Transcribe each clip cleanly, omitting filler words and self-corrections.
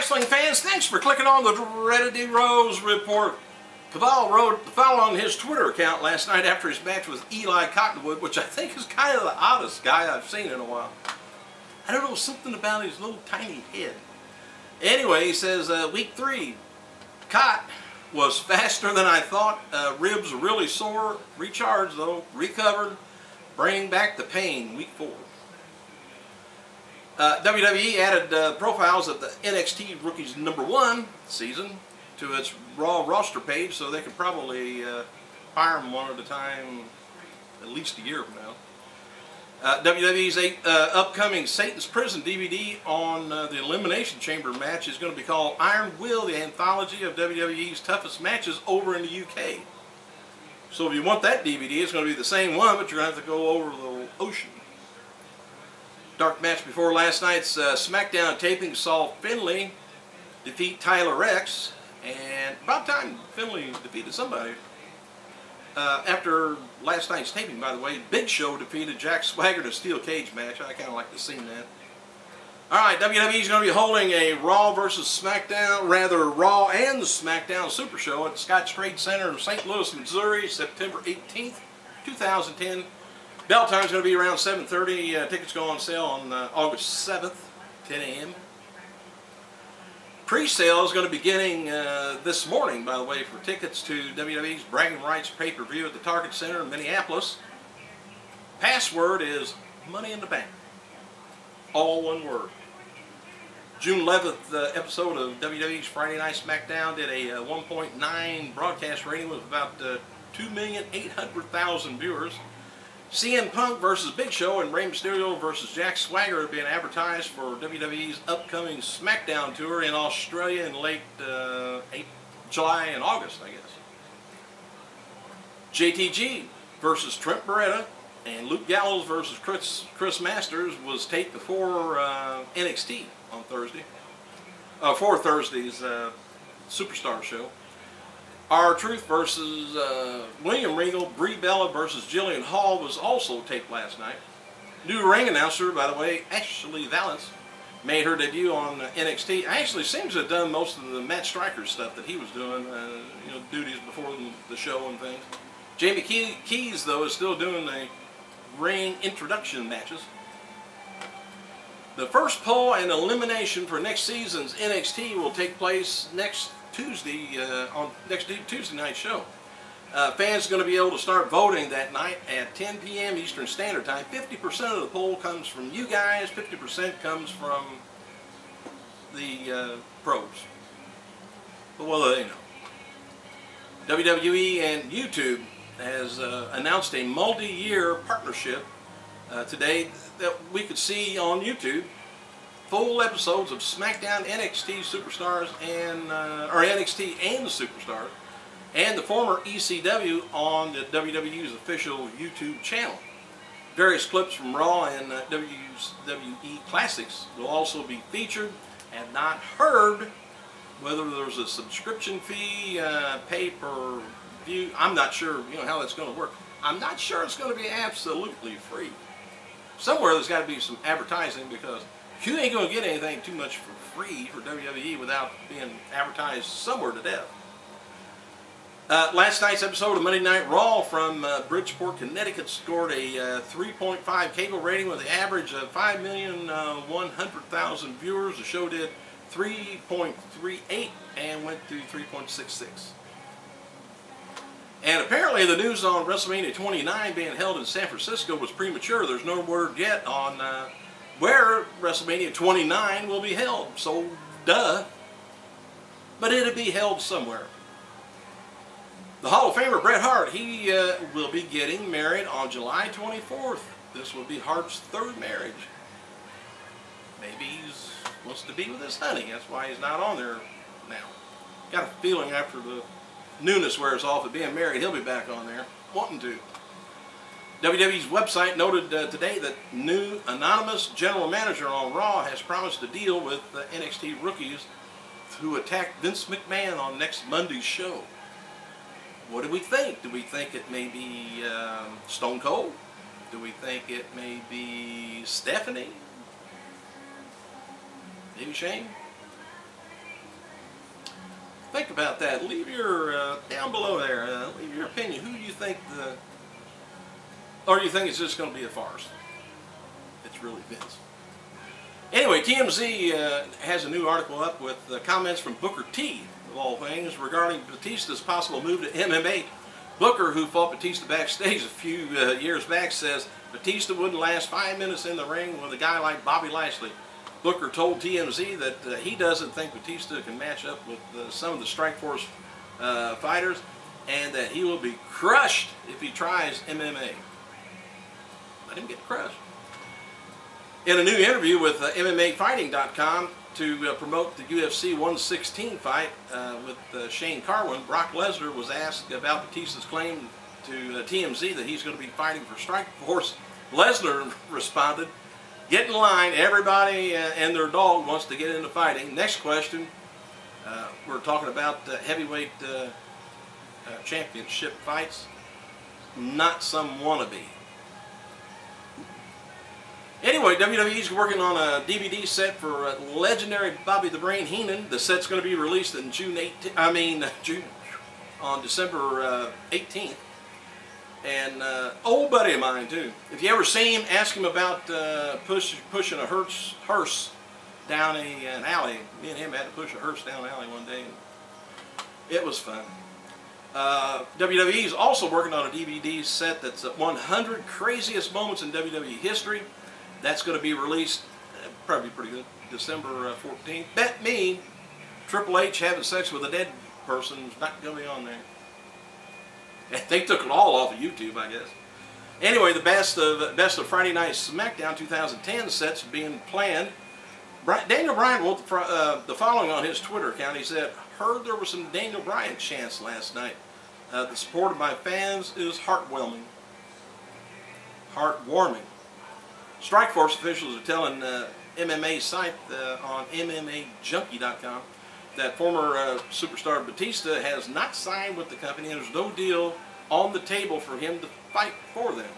wrestling fans, thanks for clicking on the Dreaded Rose Report. Kaval wrote the following on his Twitter account last night after his match with Eli Cottonwood, which I think is kind of the oddest guy I've seen in a while. I don't know, something about his little tiny head. Anyway, he says, week 3, Cot was faster than I thought. Ribs really sore. Recharged though. Recovered. Bringing back the pain. Week 4. WWE added profiles of the NXT Rookies #1 season to its Raw roster page, so they could probably fire them one at a time at least a year from now. WWE's upcoming Satan's Prison DVD on the Elimination Chamber match is going to be called Iron Will, the anthology of WWE's toughest matches over in the UK. So if you want that DVD, it's going to be the same one, but you're going to have to go over the ocean. Dark match before last night's SmackDown taping saw Finlay defeat Tyler Rex, and about time Finlay defeated somebody. After last night's taping, by the way, Big Show defeated Jack Swagger in a steel cage match. I kind of like to see that. Alright, WWE's going to be holding a Raw versus SmackDown, rather Raw and the SmackDown Super Show at the Scotts Trade Center in St. Louis, Missouri, September 18th, 2010. Bell time's going to be around 7:30. Tickets go on sale on August 7th, 10 a.m. Pre-sale is going to be beginning this morning, by the way, for tickets to WWE's Bragging Rights pay-per-view at the Target Center in Minneapolis. Password is Money in the Bank. All one word. June 11th episode of WWE's Friday Night SmackDown did a 1.9 broadcast rating with about 2,800,000 viewers. CM Punk versus Big Show and Rey Mysterio versus Jack Swagger are being advertised for WWE's upcoming SmackDown tour in Australia in late July and August, I guess. JTG versus Trent Beretta and Luke Gallows versus Chris Masters was taped before NXT on Thursday. For Thursday's Superstar show. R-Truth versus William Regal, Brie Bella versus Jillian Hall was also taped last night. New ring announcer, by the way, Ashley Valance, made her debut on NXT. Ashley seems to have done most of the Matt Striker stuff that he was doing, you know, duties before the show and things. Jamie Keys, though, is still doing the ring introduction matches. The first poll and elimination for next season's NXT will take place next Tuesday on next Tuesday night show. Fans are going to be able to start voting that night at 10 p.m. Eastern Standard Time. 50% of the poll comes from you guys, 50% comes from the pros. But what do they know? WWE and YouTube has announced a multi-year partnership today that we could see on YouTube. Full episodes of SmackDown, NXT Superstars, and or NXT and the Superstars, and the former ECW on the WWE's official YouTube channel. Various clips from Raw and WWE Classics will also be featured. Have not heard whether there's a subscription fee, pay-per-view. I'm not sure, you know, how that's going to work. I'm not sure it's going to be absolutely free. Somewhere there's got to be some advertising, because you ain't going to get anything too much for free for WWE without being advertised somewhere to death. Last night's episode of Monday Night Raw from Bridgeport, Connecticut scored a 3.5 cable rating with an average of 5,100,000 viewers. The show did 3.38 and went to 3.66. And apparently the news on WrestleMania 29 being held in San Francisco was premature. There's no word yet on where WrestleMania 29 will be held. So, duh. But it'll be held somewhere. The Hall of Famer Bret Hart, he will be getting married on July 24th. This will be Hart's 3rd marriage. Maybe he wants to be with his honey. That's why he's not on there now. Got a feeling after the newness wears off of being married, he'll be back on there, wanting to. WWE's website noted today that new anonymous general manager on Raw has promised a deal with the NXT rookies who attacked Vince McMahon on next Monday's show. What do we think? Do we think it may be Stone Cold? Do we think it may be Stephanie? Maybe Shane? Think about that. Leave your, down below there, leave your opinion. Who do you think or do you think it's just going to be a farce? It's really Vince. Anyway, TMZ has a new article up with comments from Booker T, of all things, regarding Batista's possible move to MMA. Booker, who fought Batista backstage a few years back, says Batista wouldn't last 5 minutes in the ring with a guy like Bobby Lashley. Booker told TMZ that he doesn't think Batista can match up with some of the Strikeforce fighters, and that he will be crushed if he tries MMA. Let him get crushed. In a new interview with MMAfighting.com to promote the UFC 116 fight with Shane Carwin, Brock Lesnar was asked about Batista's claim to TMZ that he's going to be fighting for Strikeforce. Lesnar responded, "Get in line, everybody and their dog wants to get into fighting." Next question, we're talking about heavyweight championship fights, not some wannabe. Anyway, WWE's working on a DVD set for legendary Bobby the Brain Heenan. The set's going to be released in on December 18th. And old buddy of mine too. If you ever see him, ask him about pushing a hearse down an alley. Me and him had to push a hearse down an alley one day. And it was fun. WWE is also working on a DVD set that's 100 craziest moments in WWE history. That's going to be released, probably pretty good, December 14th. Bet me, Triple H having sex with a dead person is not going to be on there. They took it all off of YouTube, I guess. Anyway, the best of Friday Night SmackDown 2010 sets being planned. Daniel Bryan wrote the following on his Twitter account. He said, "Heard there was some Daniel Bryan chants last night. The support of my fans is heartwarming." Strikeforce officials are telling MMA site on MMAjunkie.com that former superstar Batista has not signed with the company and there's no deal on the table for him to fight for them.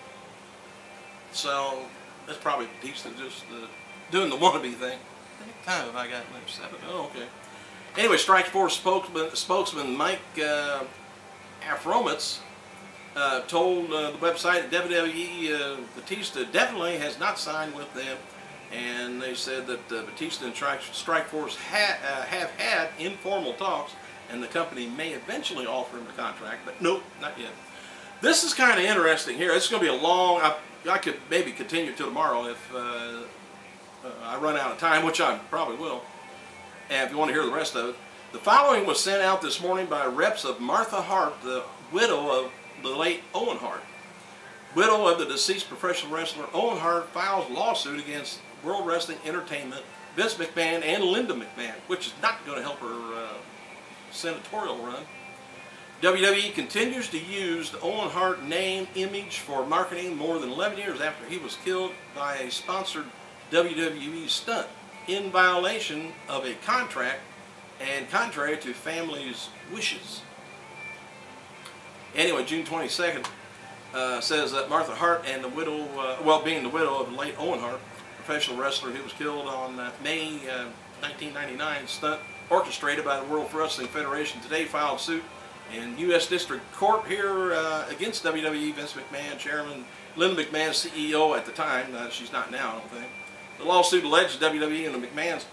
So that's probably Batista just doing the wannabe thing. How much time have I got left? 7? Oh, okay. Anyway, Strikeforce spokesman Mike Afromitz told the website that WWE Batista definitely has not signed with them, and they said that Batista and Strikeforce have had informal talks, and the company may eventually offer him the contract, but nope, not yet. This is kind of interesting here. It's going to be a long, I could maybe continue till tomorrow if I run out of time, which I probably will, and if you want to hear the rest of it. The following was sent out this morning by reps of Martha Hart, the widow of the late Owen Hart. Widow of the deceased professional wrestler Owen Hart files lawsuit against World Wrestling Entertainment, Vince McMahon, and Linda McMahon, which is not going to help her senatorial run. WWE continues to use the Owen Hart name, image for marketing more than 11 years after he was killed by a sponsored WWE stunt in violation of a contract and contrary to family's wishes. Anyway, June 22nd says that Martha Hart and the widow, being the widow of the late Owen Hart, professional wrestler who was killed on May 1999, stunt orchestrated by the World Wrestling Federation, today filed suit in U.S. District Court here against WWE, Vince McMahon, Chairman, Linda McMahon, CEO at the time. She's not now, I don't think. The lawsuit alleges WWE and the McMahons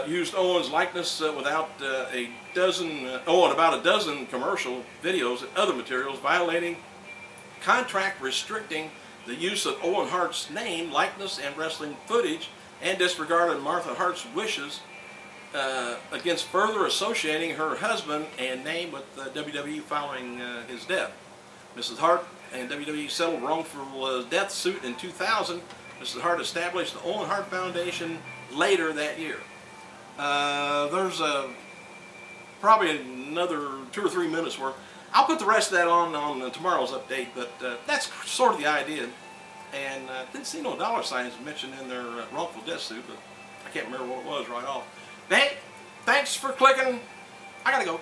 used Owen's likeness without about a dozen commercial videos and other materials, violating contract restricting the use of Owen Hart's name, likeness, and wrestling footage, and disregarded Martha Hart's wishes against further associating her husband and name with WWE following his death. Mrs. Hart and WWE settled wrongful death suit in 2000. Mrs. Hart established the Owen Hart Foundation later that year. There's probably another 2 or 3 minutes worth. I'll put the rest of that on tomorrow's update, but that's sort of the idea. And didn't see no dollar signs mentioned in their wrongful death suit, but I can't remember what it was right off. Hey, thanks for clicking. I gotta go.